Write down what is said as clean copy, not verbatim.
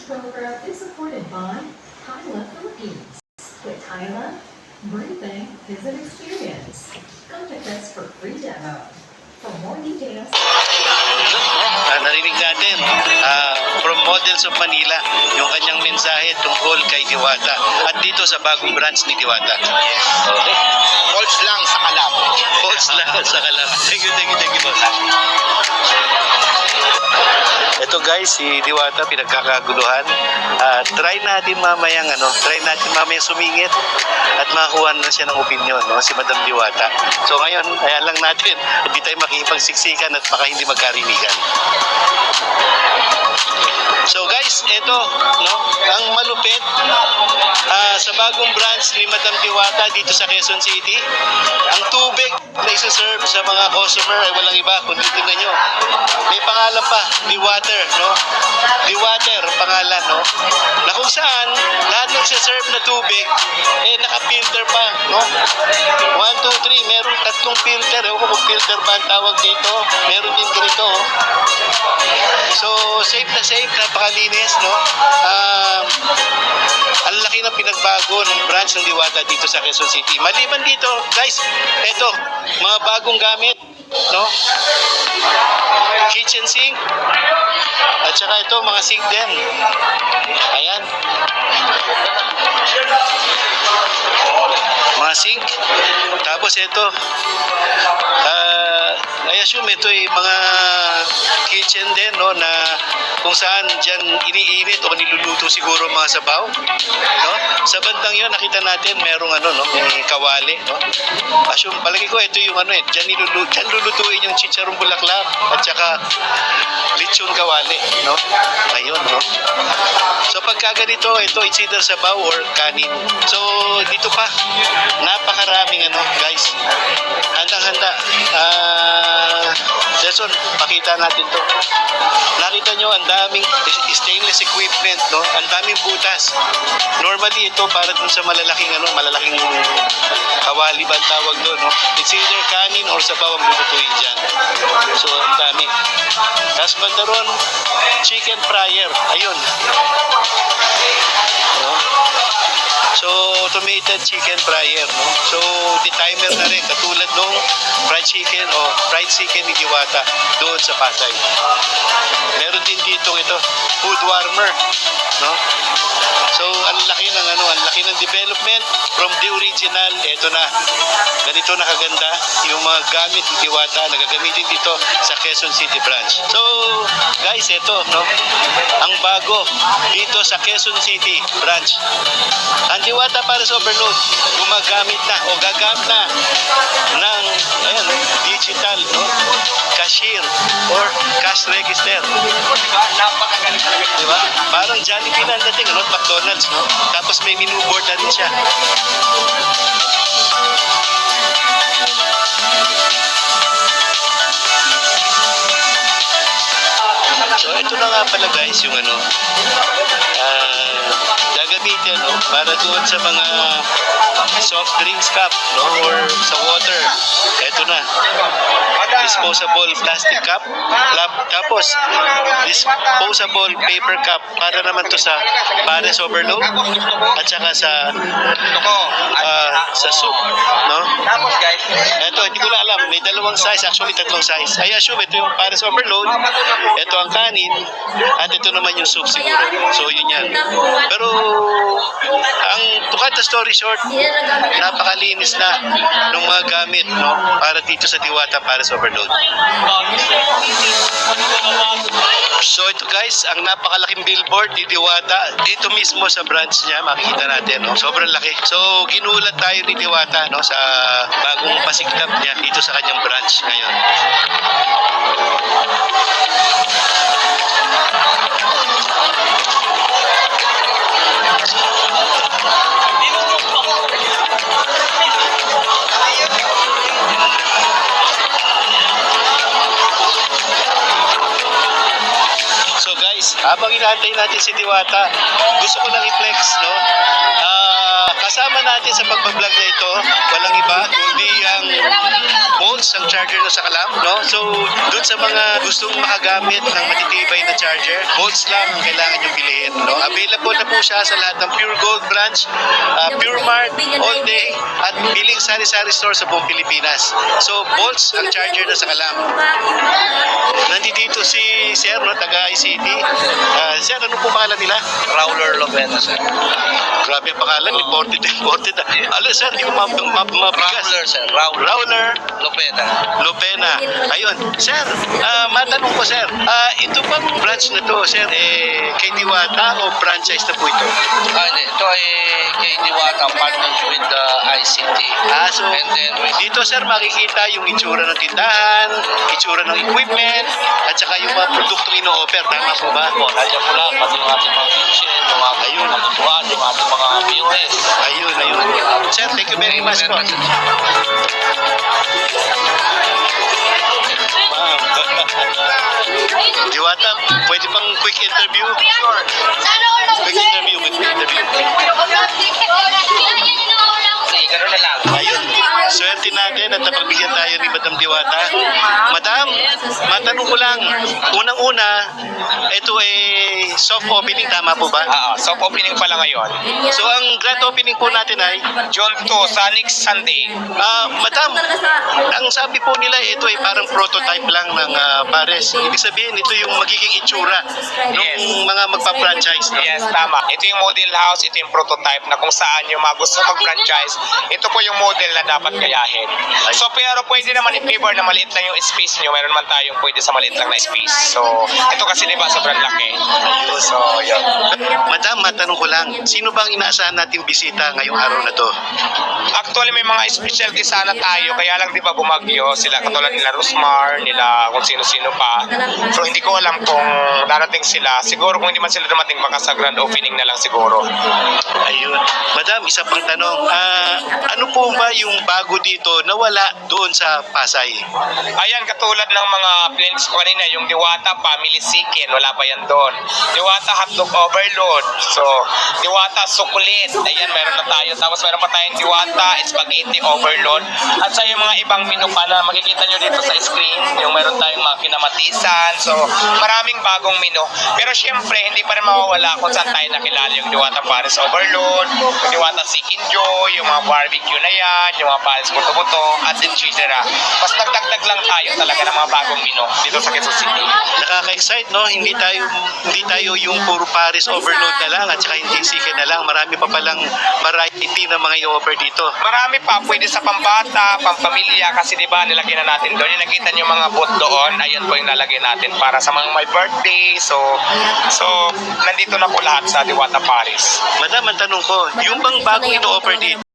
program is supported by Hyla Philippines. With Hyla, breathing is an experience. Contact us for free demo. For more details, narinig natin from Models of Manila yung kanyang mensahe tungkol kay Diwata at dito sa bagong branch ni Diwata. Okay. Pulse lang sa kalab. Pulse lang sa kalab. Thank you boss. Ito guys, si Diwata pinagkakaguluhan. Try natin mamayang sumingit at makakuha na siya ng opinion, no? Si Madam Diwata. So ngayon, ayan lang natin, hindi tayo makikipagsiksikan at baka hindi magkarinigan. So guys, ito, no, ang malupit sa bagong branch ni Madam Diwata dito sa Quezon City, ang tubig na isa-serve sa mga customer ay walang iba kundi tingnan nyo. May pangalan pa, Diwater, no? Diwater pangalan, no? Na kung saan lahat ng isa-serve na tubig naka-filter pa, no? 1, 2, 3, merong 3 filter. Ewan ko kung filter ba ang tawag dito. Meron din ganito, oh. So, safe na safe, napakalinis, no? Ang laki ng pinagbago ng branch ng Diwata dito sa Quezon City. Maliban dito, guys, eto, mga bagong gamit, no? Kitchen sink. At saka ito, mga sink din. Ayan. Mga sink. Tapos ito, I assume ito ay mga kitchen din, no, na kung saan dyan iniinit o niluluto siguro mga sabaw, no? Sa bandang yun nakita natin merong may kawali, no? Assume, palagi ko ito yung dyan lulutuin yung chicharong bulaklak at saka lechon kawali, no? Ayun, no? So pagka ganito, ito it's either sabaw or kanin. So dito pa napakaraming guys, handang-handa. Jason, pakita natin to. Nakita nyo, ang daming stainless equipment, no? Ang daming butas. Normally, ito para dun sa malalaking kawali ba ang tawag doon, no? It's either kanin or sabaw ang lulutuin dyan. So, ang dami. Tapos bandaron, chicken fryer. Ayun. No? So, automated chicken fryer, no? So, the timer na rin, katulad nung fried chicken ni Diwata doon sa Pasay. Meron din dito ito, food warmer, no? So, ang laki ng development from the original. Ito na, ganito na kaganda yung mga gamit ni Diwata na gagamitin dito sa Quezon City branch. So, guys, ito, no? Ang bago dito sa Quezon City branch. Ang Diwata para sa overload, gumagamit na o gagamit na ng digital, no? Cashier or cash register. Napakagaling talaga. Diba? Parang Jollibee na ang dating, McDonald's, no? Tapos may menu board na rin siya. So ito na nga pala guys yung gagamitin, no? Para doon sa mga soft drinks cup, no? Or sa water. Ito na. Disposable plastic cup. Tapos disposable paper cup para naman to sa Pares Overload at saka sa soup, no? Tapos guys, ito hindi ko na alam, may dalawang size, actually 3 size. I assume ito yung Pares Overload, ito ang kanin, at ito naman yung soup siguro. So yun yan. Pero ang to cut the story short, napakalinis na ng mga gamit, no? Para dito sa Diwata Pares Overload. So ito guys, ang napakalaking billboard ni Diwata dito mismo sa branch niya, makikita natin, no? Sobrang laki. So ginulat tayo ni Diwata, no, sa bagong pasiklab niya dito sa kanyang branch ngayon. So guys, habang inaantay natin si Diwata, gusto ko lang i-flex, no? Kasama natin sa pagbablog na ito, walang iba kundi ang Bolsa ang charger na sa Kalam, no? So, dun sa mga gustong makagamit ng matitibay na charger, Volts lang ang kailangan yung bilhin, no? Available na po siya sa lahat ng Pure Gold branch, Pure Mart, All Day, at Piling Sari-Sari Store sa buong Pilipinas. So, Volts ang charger na sa Kalam. Nandito si Sir, no? Taga ICT. Sir, ano po pangalan nila? Rowler Lopena, sir. Grabe ang pangalan, imported. Alam, sir, di ko mabigas. Rowler, sir. Rowler Rowler Lopena. Lopena. Ayun. Sir, matanong ko, sir. Ito bang branch na to, sir, kay Diwata o franchise na po ito? Hindi. Ito ay kay Diwata, partners with the ICT. So, And then, dito, sir, makikita yung itsura ng tindahan, itsura ng equipment, at saka yung mga produktong ino-offer. Tama po ba? nandiyan po lang, pati yung ating mga kitchen, yung ating mga lutuan, yung ating mga POS. Ayun. Sir, thank you very much po. Diwata, pwede pang quick interview? Quick interview. Sige, gano'n na lang. Ayun, swerte natin at napagbigyan tayo ni Madam Diwata. Madam, matanong ko lang, unang-una, ito ay soft opening, tama po ba? Soft opening pa lang ngayon. So ang grand opening po natin ay, June 2, sa next Sunday. Madam, ang sabi po nila ito ay parang prototype lang ng Pares. Ibig sabihin, ito yung magiging itsura ng mga magpa-franchise. No? Yes, tama. Ito yung model house, ito yung prototype na kung saan yung mga gusto mag-franchise, ito po yung model na dapat gayahin. So, pero pwede naman i-favor na maliit lang yung space nyo. Meron man tayong pwede sa maliit lang na space. So, ito kasi diba sobrang laki. So, yun. Madam, matanong ko lang, sino bang inaasahan nating bisita ngayong araw na to? Actually, may mga specialty sana tayo, kaya lang di ba bumagyo sila katulad nila Rosmar, nila kung sino-sino pa. So, hindi ko alam kung darating sila. Siguro kung hindi man sila dumating, baka sa grand opening na lang siguro. Ayun. Madam, isa pang tanong. Ano po ba yung bago dito na wala doon sa Pasay? Ayan, katulad ng mga plans ko kanina, yung Diwata Family Chicken, wala pa yan doon. Diwata Hotdog Overload. So, Diwata Sukulit. Ayan, meron na tayo. Tapos meron pa tayong Diwata Spaghetti Overload. At sa yung mga ibang menu pa na makikita nyo dito sa screen, yung meron tayong mga kinamatisan. So, maraming bagong menu. Pero syempre, hindi pa rin mawawala kung saan tayo nakilala yung Diwata Paris Overload, yung Diwata Chicken Joy, yung mga barbecue na yan, yung mga Paris Buto-Buto, at etc. Mas nagdagdag lang tayo talaga ng mga bagong menu dito sa Quezon City. Nakaka-excite, no? Hindi tayo yung puro Paris overload na lang at saka hindi chicken na lang. Marami pa palang variety ng mga i-offer dito. Marami pa, pwede sa pambata, pampamilya, kasi di ba nilagyan na natin doon. Yung nakita nyo mga booth doon, ayun po yung nalagay natin para sa mga may birthday. So nandito na po lahat sa Diwata Paris. Madam, ang tanong ko, yung bang bagong ino-offer dito,